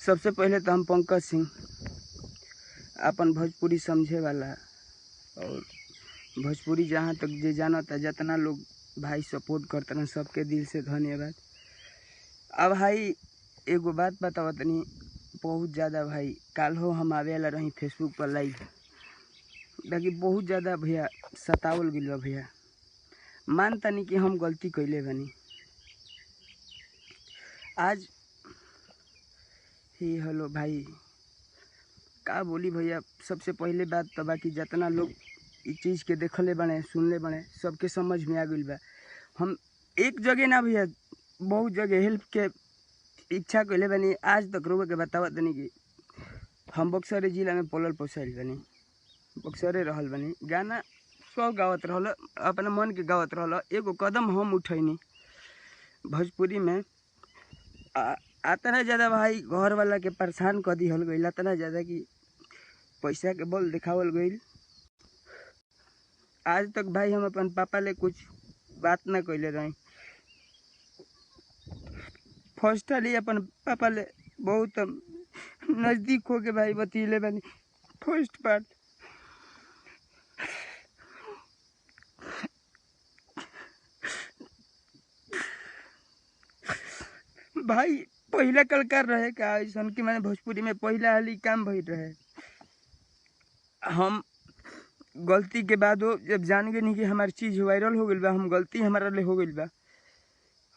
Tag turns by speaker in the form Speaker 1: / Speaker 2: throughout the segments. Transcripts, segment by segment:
Speaker 1: सबसे पहले तो हम पंकज सिंह अपन भोजपुरी समझे वाला और भोजपुरी जहाँ तक जे जानता जितना लोग भाई सपोर्ट करते हैं सबके दिल से धन्यवाद। अब भाई एगो बात बताओ तनी बहुत ज़्यादा भाई काल हो हम आवे वाला रही फेसबुक पर लाइव बाकी बहुत ज़्यादा भैया सतावल गइल बा भैया। मान तनी कि हम गलती कैले बनी आज ही। हेलो भाई का बोली भैया, सबसे पहले बात तो बाकी जितना लोग इस चीज़ के देखले बने सुनले बने सबके समझ में आ गई बा। हम एक जगह ना भैया बहुत जगह हेल्प के इच्छा कैले बनी। आज तक रोग के बतावा तनी कि हम बक्सर जिला में पलल पोसाइल बनी, बक्सरे रहल बनी, गाना सब गावत रहल, अपना मन के गावत रहल। एगो कदम हम उठैनी भोजपुरी में इतना ज़्यादा भाई घर वाला के परेशान कर दी हल गई, इतना ज़्यादा कि पैसा के बल दिखावल गई। आज तक भाई हम अपन पापा ले कुछ बात ना कैले रही। फर्स्ट वाली अपन पापा ले बहुत नज़दीक हो के भाई बतीले बनी फर्स्ट पार्ट। भाई पहला कलकार रहे का ऐसा कि मैंने भोजपुरी में पहला हाली काम भइल रहे। हम गलती के बाद वो जब जान गए नहीं कि हमारी चीज़ वायरल हो गई बा, हम गलती हमारा ले हो गई बा।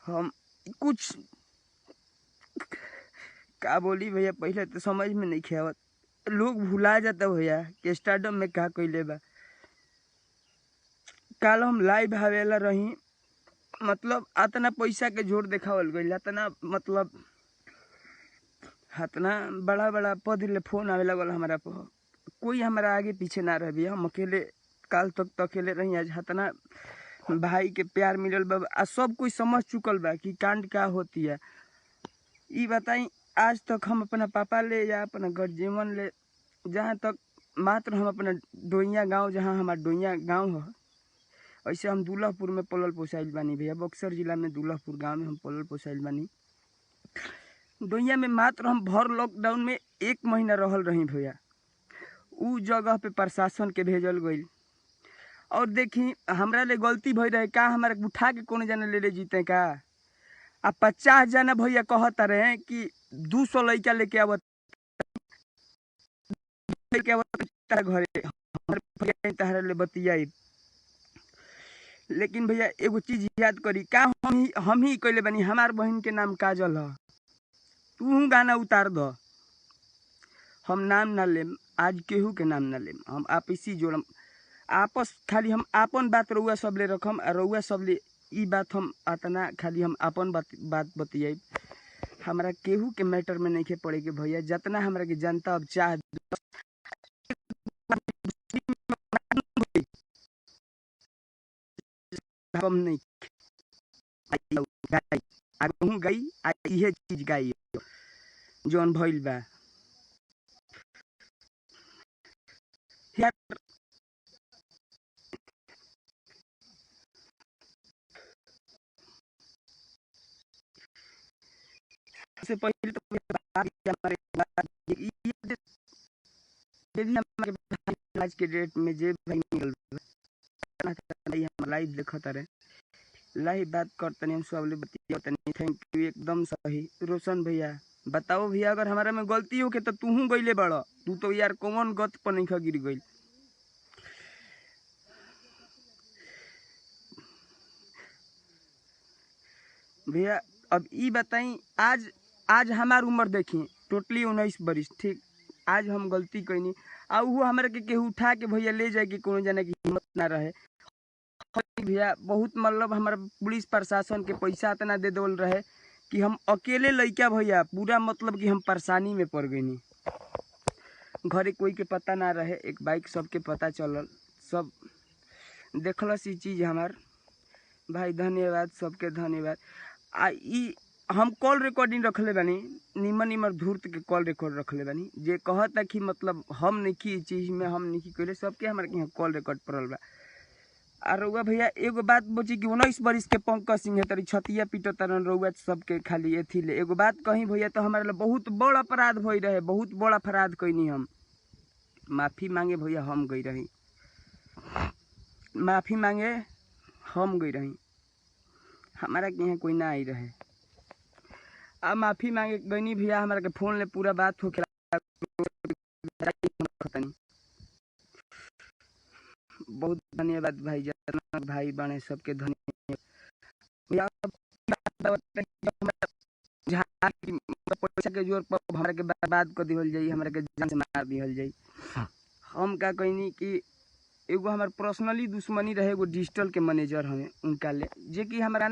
Speaker 1: हम कुछ का बोली भैया, पहले तो समझ में नहीं खेवत, लोग भुला जाता भैया कि स्टार्टअप में का कैले बा। काल हम लाइव आवेला रही, मतलब इतना पैसा के जोर देखावल गई, इतना मतलब इतना बड़ा बड़ा पद ले फोन आवे लगल हमारा पर। कोई हमारा आगे पीछे ना रह भैया, हम अकेले काल तक तो अकेले रही। आज इतना भाई के प्यार मिलल बा आ सब कोई समझ चुकल बा कि कांड का होती है। ये बताई आज तक हम अपना पापा ले या अपना गर्जीवन ले, जहाँ तक मात्र हम अपना डोइया गांव, जहाँ हमारा डोइया गांव है, ऐसे हम दुल्लापुर में पलल पोसाइल बानी भैया। बक्सर जिला में दुल्लापुर गांव में हम पलल पोसाइल बानी। डोइया में मात्र हम भर लॉकडाउन में 1 महीना रहल रही भैया। उ जगह पे प्रशासन के भेजल गई और देखी हमरा ले गलती भई रहे का, हमारा उठा के कोनो जना ले जीते का। आ 50 जना भैया कहता रहे कि 200 लड़का लेके आवत घरे तहरा ले बतियाई। लेकिन भैया एगो चीज याद करी का, हम ही कैले बनी। हमार बहन के नाम काजल है, तू गाना उतार दो, हम नाम ना लेम, आज केहू के नाम ना लेम, हम आपसी जोड़म आपस। खाली हम आपन बात रउआ सब ले रखम और रउआ सब ले ई बात हम अतना खाली हम आपन बात बतियाई। हमरा केहू के मैटर में नहीं के पड़े के भैया। जितना हमरा के जनता अब चाह हम नहीं गाई, आगहू गई आ इहे चीज गाई जौन भइल बा। से पहले तो आज के डेट में जे भाई निकल हम लाइव देखता रहे, लाइव बात करते हम सब ले बतियातनी। थैंक यू, एकदम सही। रोशन भैया बताओ भैया, अगर हमारा में गलती हो के तो तू गईले बड़, तू तो यार कौन गत पर नहीं गिर गई। भैया अब ई बताई, आज हमार उम्र देखी टोटली 19 बरिस, ठीक। आज हम गलती कैनी आ वो हमारे के केहू उठा के भैया ले जाए कि कोनो जाने की हिम्मत ना रहे भैया। बहुत मतलब हमारा पुलिस प्रशासन के पैसा इतना दे देवल रहे कि हम अकेले लइका भैया पूरा मतलब कि हम परेशानी में पड़ गई। घरे कोई के पता ना रहे, एक बाइक सबके पता चलल, सब देखलस। ये चीज़ हमार भाई धन्यवाद, सबके धन्यवाद। आ ई हम कॉल रिकॉर्डिंग रखले बानी, निमन निमन धूर्त के कॉल रिकॉर्ड रखले बानी, जे कहता कि मतलब हम नहीं की चीज़ में हम नहीं कैले, सबके हमारे के कॉल रिकॉर्ड पड़ल बा। और रउआ भैया एगो बात बोची कि 19 बरिस के पंकज सिंह है तरी छतिया पीट तरन रउआ सबके खाली एथी ले एगो बात कही भैया तो हमारे लिए बहुत बड़ अपराध भई रहे, बहुत बड़ अपराध कैनी हम। माफी मांगे भैया हम गई रही, माफी मांगे हम गई रही, हमारा के यहाँ कोई ना आई रहे। अब माफी मांगे गईनी भैया, हमारा के फोन ले पूरा बात हो बहुत धन्यवाद भाई, जनक भाई बने सबके धन्यवाद। पैसा के जोर पर हमरा के बर्बाद कर दिहल जाई, हमरा के जान से मार दिहल जाई। हम का कहनी कि एगो हमार पर्सनली दुश्मनी रहे, एगो डिजिटल के मैनेजर हमें उनका ले जे कि हमारा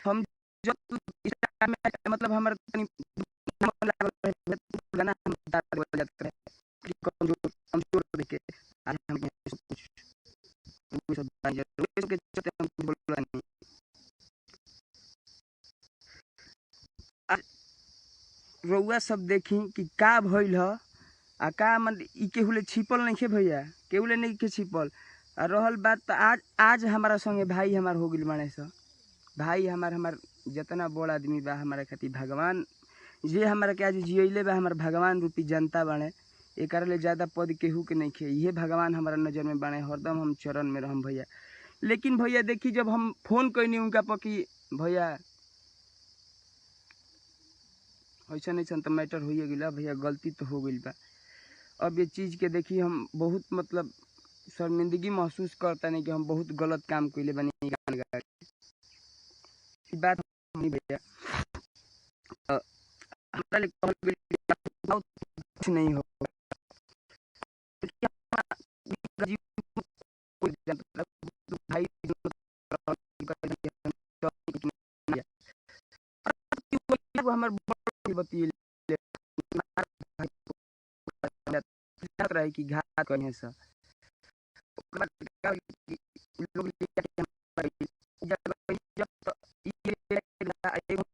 Speaker 1: हम जब मतलब हमारा तनी लागल रहे गाना हम जात रहे कि कमजोर देखे आज हम सब कुछ सब के चलते हम बोलला नहीं। रउआ सब देखी कि का भइल ह आ का मतलब ई केहू ले छिपल नहीं खे भैया, केहू ले नहीं के छिपल। आ रहल बात तो आज हमारा संगे भाई हमार हो गइल बाड़े स। भाई हमार जितना बड़ आदमी बा हमारे खातिर भगवान जे हमारा के आज जियले बा, हमार भगवान रूपी जनता बाड़े। एकर ले ज्यादा पद केहू के नहीं खे, ये भगवान हमारा नजर में बाड़े, हरदम हम चरण में रहम भैया। लेकिन भैया देखी जब हम फोन कैनी उनका पर कि भैया ऐसा तो मैटर हो गया भैया, गलती तो हो गई बा। अब ये चीज़ के देखी हम बहुत मतलब शर्मिंदगी महसूस करता नहीं कि हम बहुत गलत काम कैले बनी गान गा के। बात नहीं भैया, हमरा ले कुछ नहीं हो भाई हमर रहे कि घात कहीं से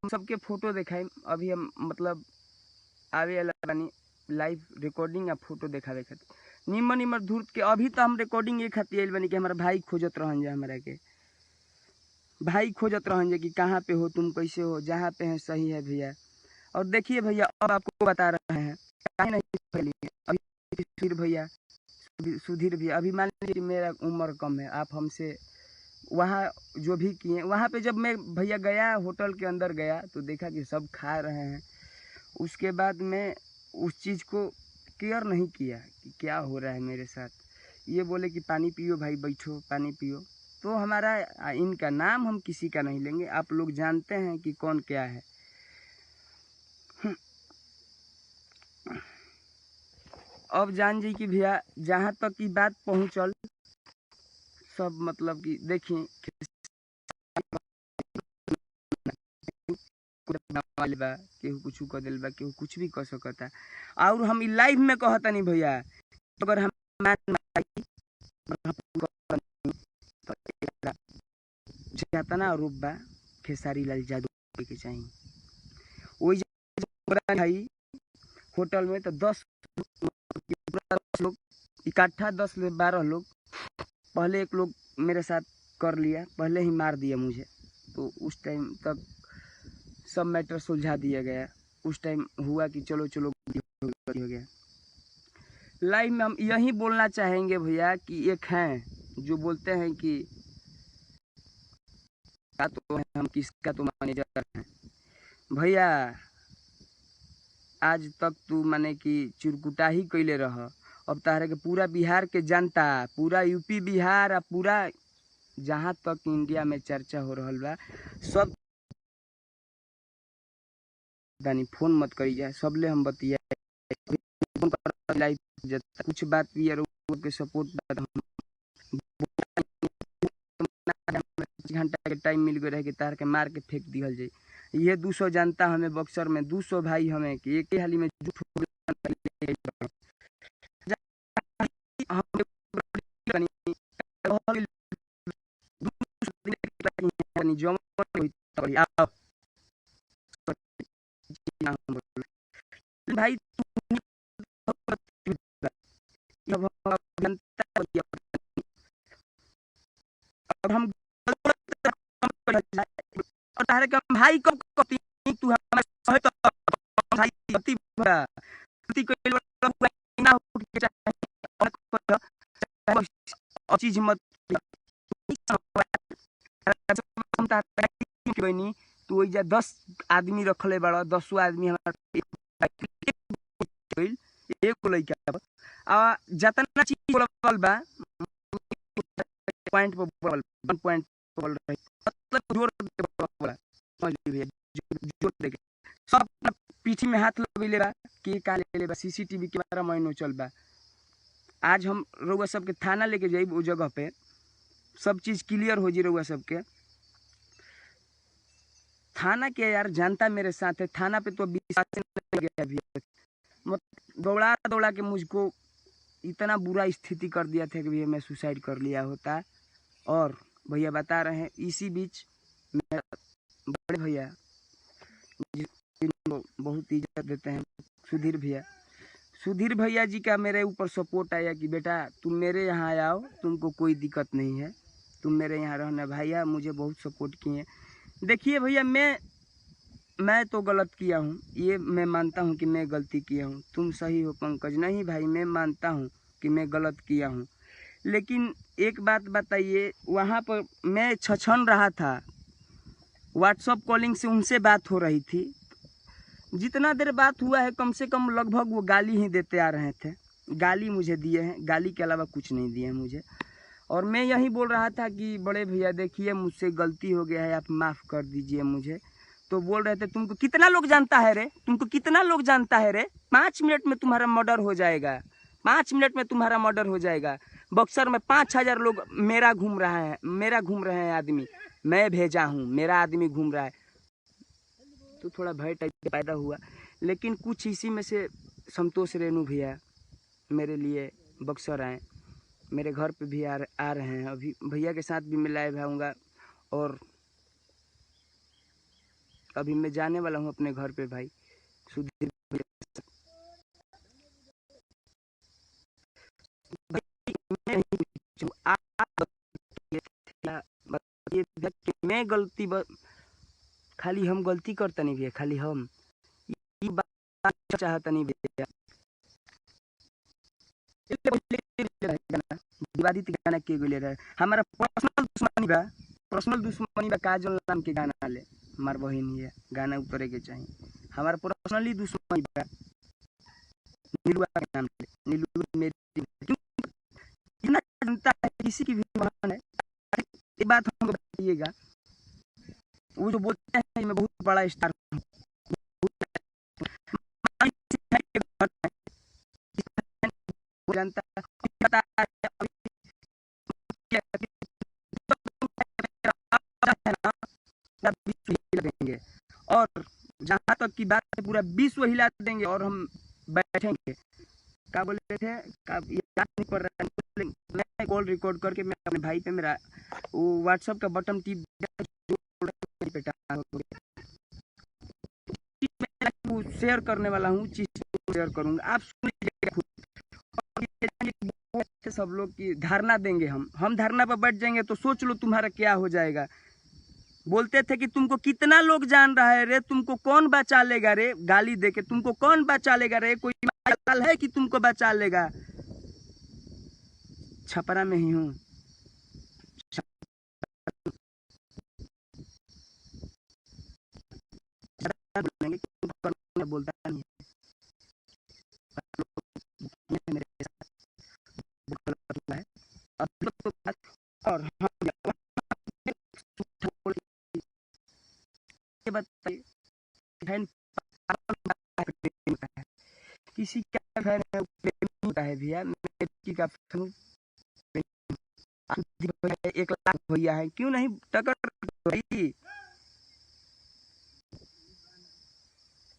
Speaker 1: सबके फोटो दिखाई। अभी हम मतलब आवे वाला बानी लाइव रिकॉर्डिंग या फोटो दिखावे खातिर निमन दूर के। अभी तो हम रिकॉर्डिंग ये खातिर आइल बानी कि हमारा भाई खोजत रहन जा, हमारा के भाई खोजत रहन जा कि कहाँ पे हो तुम, कैसे हो, जहाँ पे है सही है भैया। और देखिए भैया अब आपको बता रहे हैं नहीं अभी फिर भैया सुधीर भैया, अभी मान लीजिए मेरा उम्र कम है, आप हमसे वहाँ जो भी किए वहाँ पे जब मैं भैया गया होटल के अंदर गया तो देखा कि सब खा रहे हैं। उसके बाद मैं उस चीज़ को केयर नहीं किया कि क्या हो रहा है मेरे साथ। ये बोले कि पानी पियो भाई, बैठो पानी पियो। तो हमारा इनका नाम हम किसी का नहीं लेंगे, आप लोग जानते हैं कि कौन क्या है। अब जान जी कि भैया जहाँ तक की बात पहुँचल सब मतलब कि देखिए केहू कुछ कर दिल बा, केहू कुछ भी कर सकता। और हम लाइव में कहता नहीं भैया, अगर हम जितना रूप बा खेसारी लाल यादव के चाहिए वही भाई होटल में तो 10 लोग इकट्ठा, 10 से 12 लोग। पहले एक लोग मेरे साथ कर लिया, पहले ही मार दिया मुझे। तो उस टाइम तक सब मैटर सुलझा दिया गया। उस टाइम हुआ कि चलो चलो हो गया। लाइव में हम यही बोलना चाहेंगे भैया कि एक हैं जो बोलते हैं कि क्या तो है हम किसका तो मैनेजर हैं भैया। आज तक तू माने कि चिरकुटा ही कैले रह, अब तारे के पूरा बिहार के जनता, पूरा यूपी बिहार आ पूरा जहाँ तक इंडिया में चर्चा हो रहा बा सब दानी फोन मत करी जाए, सबले हम बतिया कुछ बात भी के सपोर्ट घंटा के टाइम मिल गए रहे कि तार के मार के फेंक दिहल जाए। ये 200 जनता हमें बक्सर में 200 भाई हमें कि एक ही हाली में भाई और हम और तारे के हम भाई कब कती तू हमारे सहे तो भाई गलती भरा गलती कोई ना हो के चाहे चीज मत बनी तू ओइजा 10 आदमी रखले बड़ा 10 आदमी हमारे एक लइका आ जतना चीज बोलल बा पॉइंट पर बोल 1 पॉइंट बोल रही मतलब जोर बोला समझ लीजिए जोर देके सब अपना पीठी में हाथ लगइले बा के का ले बा सीसीटीवी कैमरा मइनो चल बा। आज हम रउआ सबके थाना लेके जाइब ओ जगह पे सब चीज क्लियर हो जी रउआ सबके। थाना के यार जनता मेरे साथ है, थाना पे तो विश्वास नहीं गया अभी मत दौड़ा दौड़ा के मुझको इतना बुरा स्थिति कर दिया था कि भैया मैं सुसाइड कर लिया होता। और भैया बता रहे हैं इसी बीच मेरे बड़े भैया जिनको बहुत इज्जत देते हैं सुधीर भैया जी का मेरे ऊपर सपोर्ट आया कि बेटा तुम मेरे यहाँ आओ, तुमको कोई दिक्कत नहीं है, तुम मेरे यहाँ रहना। भैया मुझे बहुत सपोर्ट किए। देखिए भैया मैं तो गलत किया हूँ, ये मैं मानता हूँ कि मैं गलती किया हूँ। तुम सही हो पंकज, नहीं भाई मैं मानता हूँ कि मैं गलत किया हूँ। लेकिन एक बात बताइए, वहाँ पर मैं छछन रहा था, व्हाट्सअप कॉलिंग से उनसे बात हो रही थी। जितना देर बात हुआ है कम से कम लगभग वो गाली ही देते आ रहे थे, गाली मुझे दिए हैं, गाली के अलावा कुछ नहीं दिए हैं मुझे। और मैं यही बोल रहा था कि बड़े भैया देखिए मुझसे गलती हो गया है, आप माफ़ कर दीजिए मुझे। तो बोल रहे थे तुमको कितना लोग जानता है रे, तुमको कितना लोग जानता है रे, 5 मिनट में तुम्हारा मर्डर हो जाएगा, 5 मिनट में तुम्हारा मर्डर हो जाएगा। बक्सर में 5,000 लोग मेरा घूम रहे हैं आदमी, मैं भेजा हूँ, मेरा आदमी घूम रहा है। तो थोड़ा भय टाइप पैदा हुआ। लेकिन कुछ इसी में से संतोष रेणु भैया मेरे लिए बक्सर आए, मेरे घर पे भी आ रहे हैं। अभी भैया के साथ भी मैं लाइव आऊँगा और अभी मैं जाने वाला हूँ अपने घर पे भाई सुधीर मैं गलती खाली हम गलती करता नहीं भैया, खाली हम ये बात चाहता नहीं भैया। विवादित गाना के ले रहा है, हमारा पर्सनल दुश्मनी बा काजल नाम के गाना ले हमार बहन है, गाना उतरे के चाहिए। हमारा पर्सनली दुश्मनी बा नीलुआ के नाम ले, नीलुआ मेरी इतना जनता है किसी की भी बहन है। एक बात हमको बताइएगा, वो जो बोलते हैं मैं बहुत बड़ा स्टार हूँ, जनता देंगे और जहाँ तक की बात है पूरा विश्व हिला देंगे और हम बैठेंगे। क्या बोले थे, याद नहीं पड़ रहा है, मैं कॉल रिकॉर्ड करके मैं अपने भाई पे मेरा वो व्हाट्सएप का बटन टिप शेयर करने वाला हूँ, चीज शेयर करूँगा, आप सुनिएगा। सब लोग की धारणा देंगे, हम धारणा पर बैठ जाएंगे तो सोच लो तुम्हारा क्या हो जाएगा। बोलते थे कि तुमको कितना लोग जान रहा है रे, तुमको कौन बचा लेगा रे, गाली देके तुमको कौन बचा लेगा रे, कोई माल है कि तुमको बचा लेगा। छपरा में ही हूँ, बोलता नहीं है और किसी का फैन है भैया, का 1 लाख भैया है, क्यों नहीं टक्कर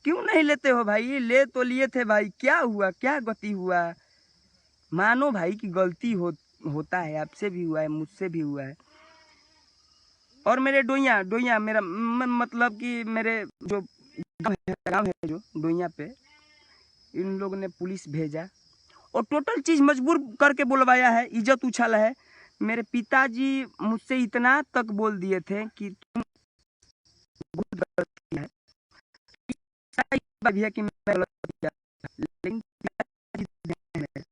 Speaker 1: क्यों नहीं लेते हो भाई, ले तो लिए थे भाई, क्या हुआ, क्या गति हुआ। मानो भाई की गलती होता है, आपसे भी हुआ है, मुझसे भी हुआ है। और मेरे डोइया मेरा मतलब कि मेरे जो गाँव है जो डोइया पे, इन लोगों ने पुलिस भेजा और टोटल चीज मजबूर करके बुलवाया है, इज्जत उछाला है। मेरे पिताजी मुझसे इतना तक बोल दिए थे कि तुम बहुत गलत किया है। भैया कि मैं गलत किया, लेकिन पिताजी ध्यान है,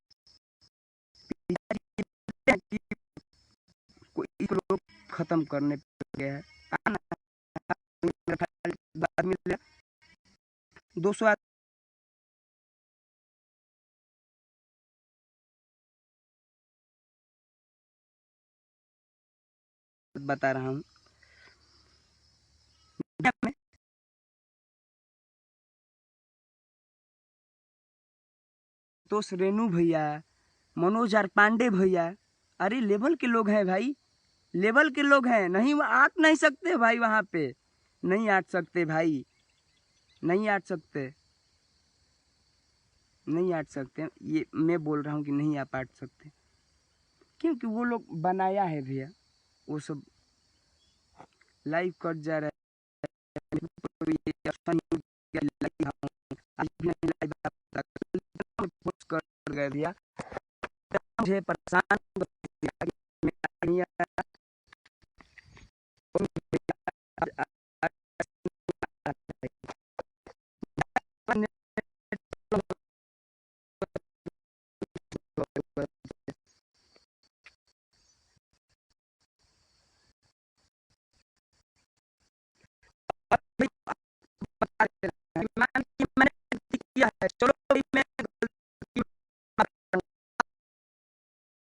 Speaker 1: पिताजी कहते हैं कि कोई इसको लोग खत्म करने पे गया है। बाद में 200 बता रहा हूँ। तो रेनू भैया, मनोज आर पांडे भैया, अरे लेवल के लोग हैं भाई, लेवल के लोग हैं। नहीं आट नहीं सकते भाई, वहाँ पे नहीं आट सकते भाई, नहीं आट सकते, नहीं आट सकते। ये मैं बोल रहा हूँ कि नहीं आप आट सकते, क्योंकि वो लोग बनाया है भैया। वो सब लाइव कट जा रहा है, पोस्ट कर गए भैया, मुझे परेशान